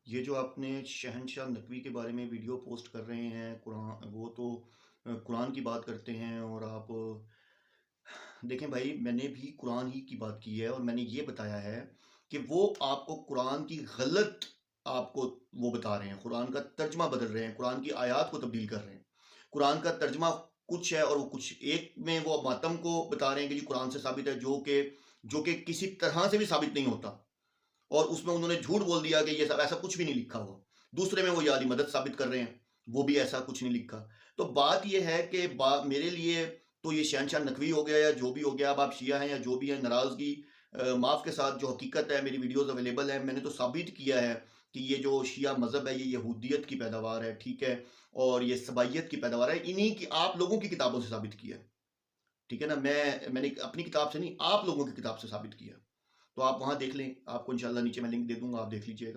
ये जो आपने शहनशाह नकवी के बारे में वीडियो पोस्ट कर रहे हैं, कुरान वो तो कुरान की बात करते हैं। और आप देखें भाई, मैंने भी कुरान ही की बात की है और मैंने ये बताया है कि वो आपको कुरान की गलत आपको वो बता रहे हैं, कुरान का तर्जमा बदल रहे हैं, कुरान की आयत को तब्दील कर रहे हैं। कुरान का तर्जमा कुछ है और वो कुछ एक में वो मातम को बता रहे हैं कि जी कुरान से साबित है, जो कि किसी तरह से भी साबित नहीं होता। और उसमें उन्होंने झूठ बोल दिया कि ये सब ऐसा कुछ भी नहीं लिखा हुआ। दूसरे में वो याली मदद साबित कर रहे हैं, वो भी ऐसा कुछ नहीं लिखा। तो बात ये है कि मेरे लिए तो ये शहनशाह नकवी हो गया या जो भी हो गया, अब आप शिया हैं या जो भी है, नाराजगी माफ के साथ, जो हकीकत है, मेरी वीडियोस अवेलेबल है, मैंने तो साबित किया है कि ये जो शिया मजहब है ये यहूदियत की पैदावार है, ठीक है, और ये सबाइयत की पैदावार है। इन्हीं की, आप लोगों की किताबों से साबित किया है, ठीक है ना। मैंने अपनी किताब से नहीं, आप लोगों की किताब से साबित किया। तो आप वहां देख लें, आपको इंशाल्लाह नीचे मैं लिंक दे दूंगा, आप देख लीजिएगा।